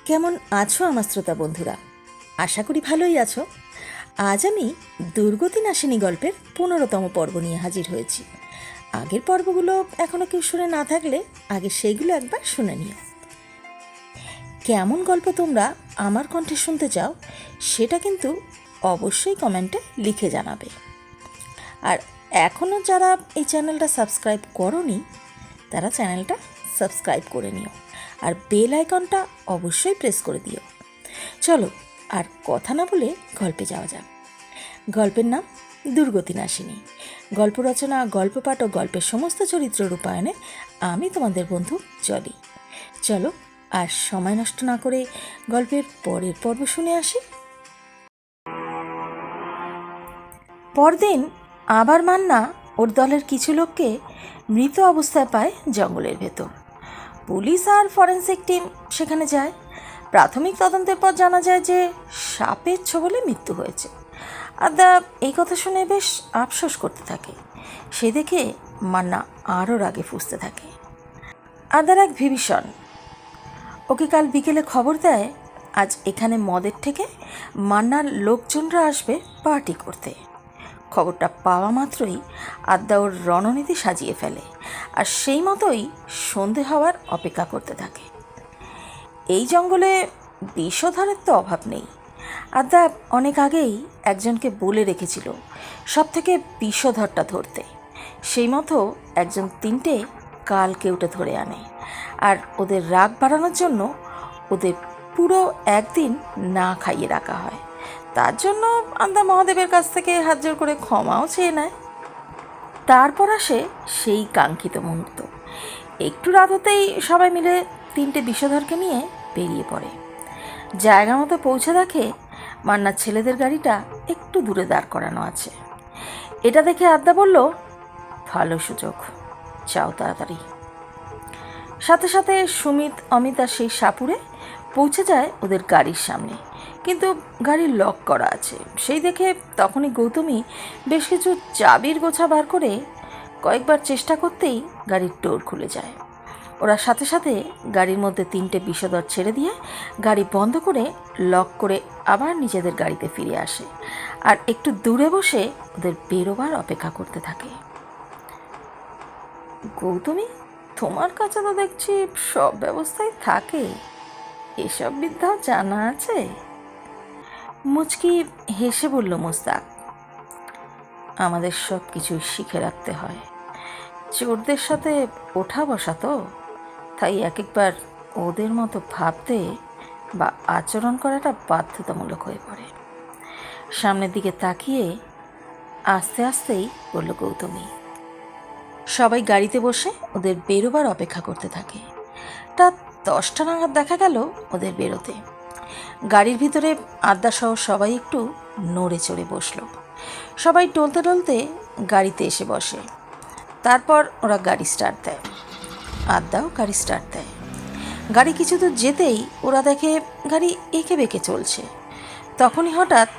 কেমন আছো আমার শ্রোতা বন্ধুরা? আশা করি ভালোই আছো। আজ আমি দুর্গতি নাশিনী গল্পের 15তম পর্ব নিয়ে হাজির হয়েছি। আগের পর্বগুলো এখনও কেউ শুনে না থাকলে আগে সেইগুলো একবার শুনে নিও। কেমন গল্প তোমরা আমার কণ্ঠে শুনতে চাও সেটা কিন্তু অবশ্যই কমেন্টে লিখে জানাবে। আর এখনও যারা এই চ্যানেলটা সাবস্ক্রাইব করোনি তারা চ্যানেলটা সাবস্ক্রাইব করে নিও, আর বেল আইকনটা অবশ্যই প্রেস করে দিও। চলো আর কথা না বলে গল্পে যাওয়া যাক। গল্পের নাম দুর্গতি নাশিনী। গল্প রচনা, গল্প পাঠ ও গল্পের সমস্ত চরিত্র রূপায়ণে আমি তোমাদের বন্ধু জলি। চলো আর সময় নষ্ট না করে গল্পের পরের পর্ব শুনে আসি। পরদিন আবার মান্না ওর দলের কিছু লোককে মৃত অবস্থায় পায় জঙ্গলের ভেতর। পুলিশ আর ফরেন্সিক টিম সেখানে যায়। প্রাথমিক তদন্তের পর জানা যায় যে সাপের ছোবলে মৃত্যু হয়েছে। আদা এই কথা শুনে বেশ আফসোস করতে থাকে। সে দেখে মান্না আরও রাগে ফুঁসতে থাকে। আদার এক বিভীষণ ওকে কাল বিকেলে খবর দেয় আজ এখানে মদের থেকে মান্নার লোকজনরা আসবে পার্টি করতে। খবরটা পাওয়া মাত্রই আদ্যা ওর রণনীতি সাজিয়ে ফেলে আর সেই মতোই সন্ধে হওয়ার অপেক্ষা করতে থাকে। এই জঙ্গলে বিষধরের তো অভাব নেই। আদ্যা অনেক আগেই একজনকে বলে রেখেছিল সব থেকে বিষধরটা ধরতে। সেই মতো একজন 3টে কাল কেউটে ধরে আনে, আর ওদের রাগ বাড়ানোর জন্য ওদের পুরো একদিন না খাইয়ে রাখা হয়। তার জন্য আন্দা মহাদেবের কাছ থেকে হাত জোর করে ক্ষমাও চেয়ে নেয়। তারপর আসে সেই কাঙ্ক্ষিত মুহূর্ত। একটু রাত হতেই সবাই মিলে 3টে বিষধরকে নিয়ে বেরিয়ে পড়ে। জায়গা মতো পৌঁছে দেখে মান্নার ছেলেদের গাড়িটা একটু দূরে দাঁড় করানো আছে। এটা দেখে আদ্যা বলল, ভালো সুযোগ, যাও তাড়াতাড়ি। সাথে সাথে সুমিত, অমিত আর সেই সাপুড়ে পৌঁছে যায় ওদের গাড়ির সামনে, কিন্তু গাড়ি লক করা আছে। সেই দেখে তখনই গৌতমী বেশ কিছু চাবির গোছা বার করে কয়েকবার চেষ্টা করতেই গাড়ির ডোর খুলে যায়। ওরা সাথে সাথে গাড়ির মধ্যে 3টে বিষধর ছেড়ে দিয়ে গাড়ি বন্ধ করে লক করে আবার নিজেদের গাড়িতে ফিরে আসে আর একটু দূরে বসে ওদের বেরোবার অপেক্ষা করতে থাকে। গৌতমী, তোমার কাছে তো দেখছি সব ব্যবস্থাই থাকে, এসব বিদ্যাও জানা আছে? মুচকি হেসে বলল মোস্তাক, আমাদের সব কিছু শিখে রাখতে হয়। চোরদের সাথে ওঠা বসা তো, তাই একবার ওদের মতো ভাবতে বা আচরণ করাটা বাধ্যতামূলক হয়ে পড়ে। সামনের দিকে তাকিয়ে আস্তে আস্তেই বলল গৌতমী। সবাই গাড়িতে বসে ওদের বেরোবার অপেক্ষা করতে থাকে। রাত 10টা নাগাদ দেখা গেল ওদের বেরোতে। গাড়ির ভিতরে আদ্যাসহ সবাই একটু নড়ে চড়ে বসল। সবাই টলতে টলতে গাড়িতে এসে বসে। তারপর ওরা গাড়ি স্টার্ট দেয়। আদ্যাও গাড়ি স্টার্ট দেয়। গাড়ি কিছু দূর যেতেই ওরা দেখে গাড়ি এঁকে বেঁকে চলছে। তখনই হঠাৎ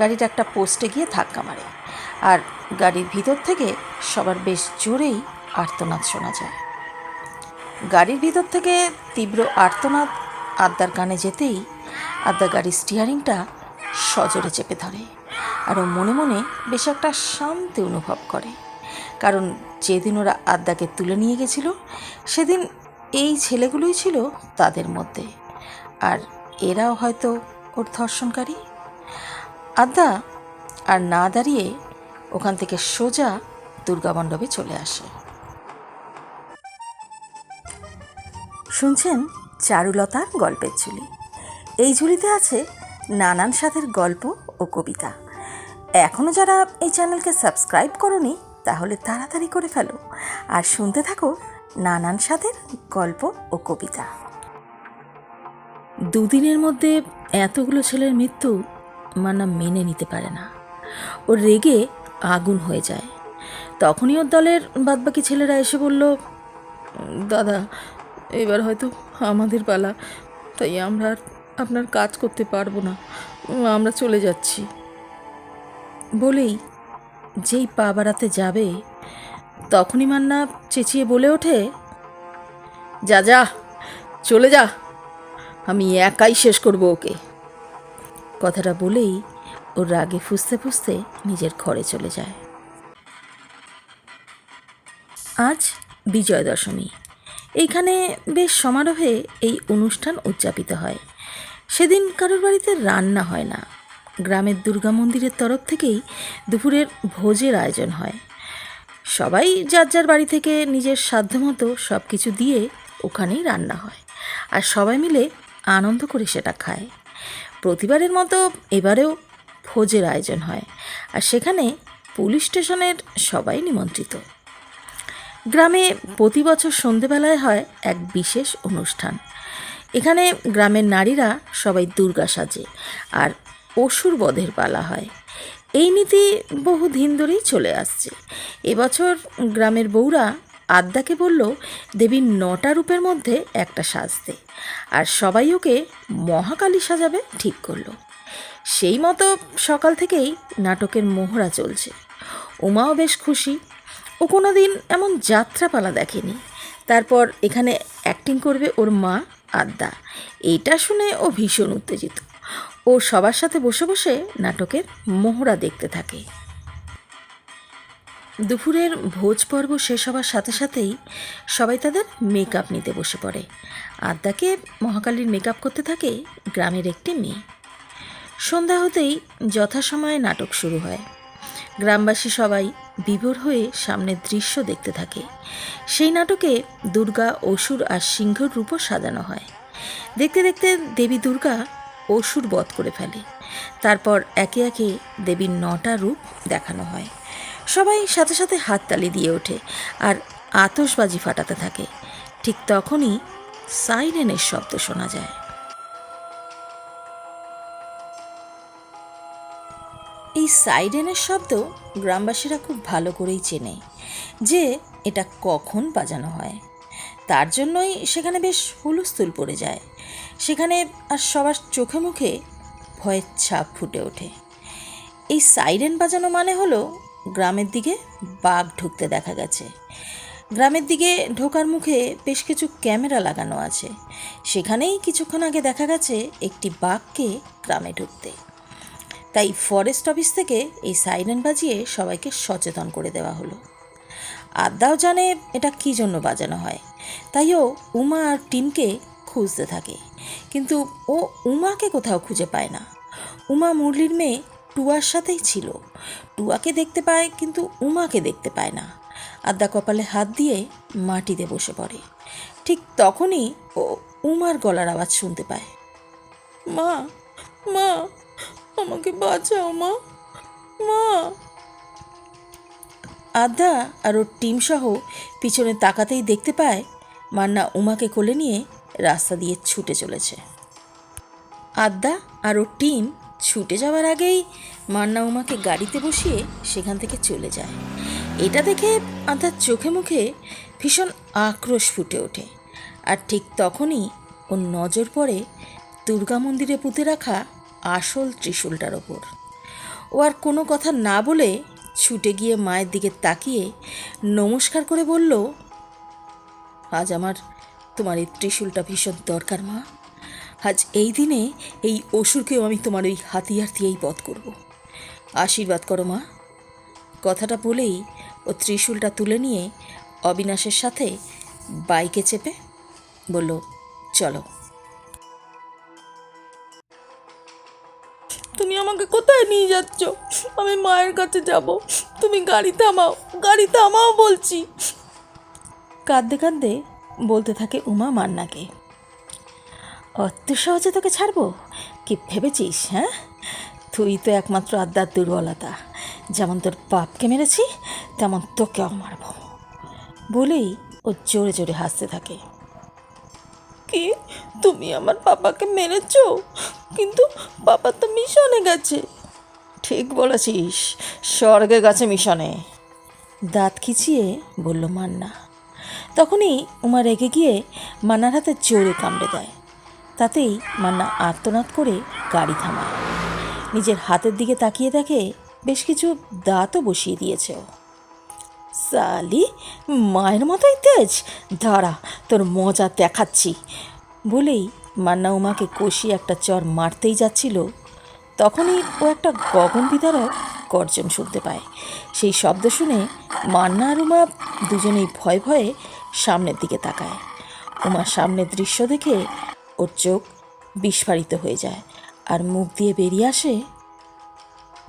গাড়িটা একটা পোস্টে গিয়ে ধাক্কা মারে, আর গাড়ির ভিতর থেকে সবার বেশ জোরেই আর্তনাদ শোনা যায়। গাড়ির ভিতর থেকে তীব্র আর্তনাদ আদ্যার কানে যেতেই আদ্যা গাড়ির স্টিয়ারিংটা সজোরে চেপে ধরে, আর ও মনে মনে বেশ একটা শান্তি অনুভব করে। কারণ যেদিন ওরা আদ্যাকে তুলে নিয়ে গেছিল সেদিন এই ছেলেগুলোই ছিল তাদের মধ্যে, আর এরাও হয়তো ওর ধর্ষণকারী। আদ্যা আর না দাঁড়িয়ে ওখান থেকে সোজা দুর্গামণ্ডপে চলে আসে। শুনছেন চারুলতার গল্পের ঝুলি। এই ঝুলিতে আছে নানান স্বাদের গল্প ও কবিতা। এখনও যারা এই চ্যানেলকে সাবস্ক্রাইব করোনি তাহলে তাড়াতাড়ি করে ফেলো আর শুনতে থাকো নানান স্বাদের গল্প ও কবিতা। দুদিনের মধ্যে এতগুলো ছেলের মৃত্যু মান্না মেনে নিতে পারে না। ওর রেগে আগুন হয়ে যায়। তখনই ওর দলের বাদবাকি ছেলেরা এসে বলল, দাদা, এবার হয়তো আমাদের পালা, তাই আমরা আর আপনার কাজ করতে পারবো না, আমরা চলে যাচ্ছি। বলেই যেই পা বাড়াতে যাবে তখনই মান্না চেঁচিয়ে বলে ওঠে, যা যা, চলে যা, আমি একাই শেষ করব ওকে। কথাটা বলেই ও রাগে ফুঁসতে ফুঁসতে নিজের ঘরে চলে যায়। আজ বিজয়া দশমী। এইখানে বেশ সমারোহে এই অনুষ্ঠান উদযাপিত হয়। সেদিন কারোর বাড়িতে রান্না হয় না। গ্রামের দুর্গা মন্দিরের তরফ থেকেই দুপুরের ভোজের আয়োজন হয়। সবাই যার যার বাড়ি থেকে নিজের সাধ্যমতো সব কিছু দিয়ে ওখানেই রান্না হয়, আর সবাই মিলে আনন্দ করে সেটা খায়। প্রতিবারের মতো এবারেও ভোজের আয়োজন হয়, আর সেখানে পুলিশ স্টেশনের সবাই নিমন্ত্রিত। গ্রামে প্রতি বছর সন্ধেবেলায় হয় এক বিশেষ অনুষ্ঠান। এখানে গ্রামের নারীরা সবাই দুর্গা সাজে আর অসুর বধের পালা হয়। এই নীতি বহুদিন ধরেই চলে আসছে। এবছর গ্রামের বউরা আদ্যাকে বলল দেবীর 9টা রূপের মধ্যে একটা সাজতে, আর সবাই ওকে মহাকালী সাজাবে ঠিক করলো। সেই মতো সকাল থেকেই নাটকের মহড়া চলছে। উমাও বেশ খুশি, ও কোনো দিন এমন যাত্রাপালা দেখেনি। তারপর এখানে অ্যাক্টিং করবে ওর মা আদ্যা। এইটা শুনে ও ভীষণ উত্তেজিত। ও সবার সাথে বসে বসে নাটকের মহড়া দেখতে থাকে। দুপুরের ভোজ পর্ব শেষ হবার সাথে সাথেই সবাই তাদের মেকআপ নিতে বসে পড়ে। আদ্যাকে মহাকালীর মেকআপ করতে থাকে গ্রামের একটি মেয়ে। সন্ধ্যা হতেই যথাসময়ে নাটক শুরু হয়। গ্রামবাসী সবাই বিভোর হয়ে সামনের দৃশ্য দেখতে থাকে। সেই নাটকে দুর্গা, অসুর আর সিংহর রূপও সাজানো হয়। দেখতে দেখতে দেবী দুর্গা অসুর বধ করে ফেলে। তারপর একে একে দেবীর 9টা রূপ দেখানো হয়। সবাই সাথে সাথে হাততালি দিয়ে ওঠে আর আতশবাজি ফাটাতে থাকে। ঠিক তখনই সাইরেনের শব্দ শোনা যায়। এই সাইরেনের শব্দ গ্রামবাসীরা খুব ভালো করেই চেনে যে এটা কখন বাজানো হয়। তার জন্যই সেখানে বেশ হুলস্থুল পড়ে যায়। সেখানে আর সবার চোখে মুখে ভয়ের ছাপ ফুটে ওঠে। এই সাইরেন বাজানো মানে হলো গ্রামের দিকে বাঘ ঢুকতে দেখা গেছে। গ্রামের দিকে ঢোকার মুখে বেশ কিছু ক্যামেরা লাগানো আছে। সেখানেই কিছুক্ষণ আগে দেখা গেছে একটি বাঘকে গ্রামে ঢুকতে। তাই ফরেস্ট অফিস থেকে এই সাইরেন বাজিয়ে সবাইকে সচেতন করে দেওয়া হলো। আদ্যাও জানে এটা কী জন্য বাজানো হয়, তাই ও উমা আর টিমকে খুঁজতে থাকে। কিন্তু ও উমাকে কোথাও খুঁজে পায় না। উমা মুরলির মেয়ে টুয়ার সাথেই ছিল। টুয়াকে দেখতে পায় কিন্তু উমাকে দেখতে পায় না। আদ্যা কপালে হাত দিয়ে মাটিতে বসে পড়ে। ঠিক তখনই ও উমার গলার আওয়াজ শুনতে পায়। মা, মা, আমাকে বাঁচাও মা, মা। আদ্যা আর ওর টিম সহ পিছনে তাকাতেই দেখতে পায় মান্না উমাকে কোলে নিয়ে রাস্তা দিয়ে ছুটে চলেছে। আদ্যা আর ওর টিম ছুটে যাওয়ার আগেই মান্না উমাকে গাড়িতে বসিয়ে সেখান থেকে চলে যায়। এটা দেখে আদ্যার চোখে মুখে ভীষণ আক্রোশ ফুটে ওঠে। আর ঠিক তখনই ওর নজর পড়ে দুর্গা মন্দিরে পুঁতে রাখা আসল ত্রিশূলটার ওপর। ও আর কোনো কথা না বলে ছুটে গিয়ে মায়ের দিকে তাকিয়ে নমস্কার করে বলল, আজ আমার তোমার এই ত্রিশূলটা ভীষণ দরকার মা। আজ এই দিনে এই অসুরকেও আমি তোমার ওই হাতিয়ার দিয়েই বধ করব। আশীর্বাদ করো মা। কথাটা বলেই ও ত্রিশূলটা তুলে নিয়ে অবিনাশের সাথে বাইকে চেপে বলল, চলো। তুমি আমাকে কোথায় নিয়ে যাচ্ছ? আমি মায়ের কাছে যাব। তুমি গাড়ি থামাও, গাড়ি থামাও বলছি। কাঁদতে কাঁদতে বলতে থাকে উমা মান্নাকে। অত সহজে তোকে ছাড়বো কি ভেবেছিস? হ্যাঁ, তুই তো একমাত্র আদ্যার দুর্বলতা। যেমন তোর বাপকে মেরেছি তেমন তোকেও মারব। বলেই ও জোরে জোরে হাসতে থাকে। কি, তুমি আমার পাপাকে মেরেছো? কিন্তু পাপা তো মিশনে গেছে। ঠিক বলেছিস, স্বর্গে গেছে মিশনে। দাঁত খিচিয়ে বলল মান্না। তখনই উমা রেগে গিয়ে মান্নার হাতে জোরে কামড়ে দেয়। তাতেই মান্না আর্তনাদ করে গাড়ি থামায়। নিজের হাতের দিকে তাকিয়ে দেখে বেশ কিছু দাঁতও বসিয়ে দিয়েছে ও। সালি, মায়ের মতোই তেজ, দাঁড়া তোর মজা দেখাচ্ছি। বলেই মান্না উমাকে কষিয়ে একটা চর মারতেই যাচ্ছিল, তখনই ও একটা গগন বিদারক গর্জন শুনতে পায়। সেই শব্দ শুনে মান্না আর উমা দুজনেই ভয়ে ভয়ে সামনের দিকে তাকায়। উমার সামনের দৃশ্য দেখে ওর চোখ বিস্ফারিত হয়ে যায় আর মুখ দিয়ে বেরিয়ে আসে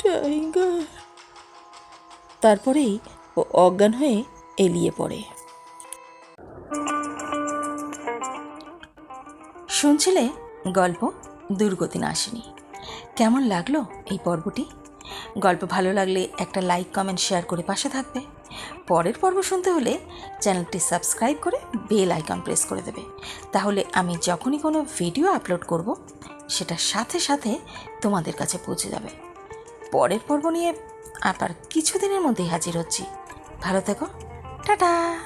টাইগার। তারপরেই ও অজ্ঞান হয়ে এলিয়ে পড়ে। শুনছিলে গল্প দুর্গতি নাশিনী। কেমন লাগলো এই পর্বটি? গল্প ভালো লাগলে একটা লাইক, কমেন্ট, শেয়ার করে পাশে থাকবে। পরের পর্ব শুনতে হলে চ্যানেলটি সাবস্ক্রাইব করে বেল আইকন প্রেস করে দেবে। তাহলে আমি যখনই কোনো ভিডিও আপলোড করব সেটা সাথে সাথে তোমাদের কাছে পৌঁছে যাবে। পরের পর্ব নিয়ে আবার কিছুদিনের মধ্যেই হাজির হচ্ছি। ভালো থেকো, টাটা।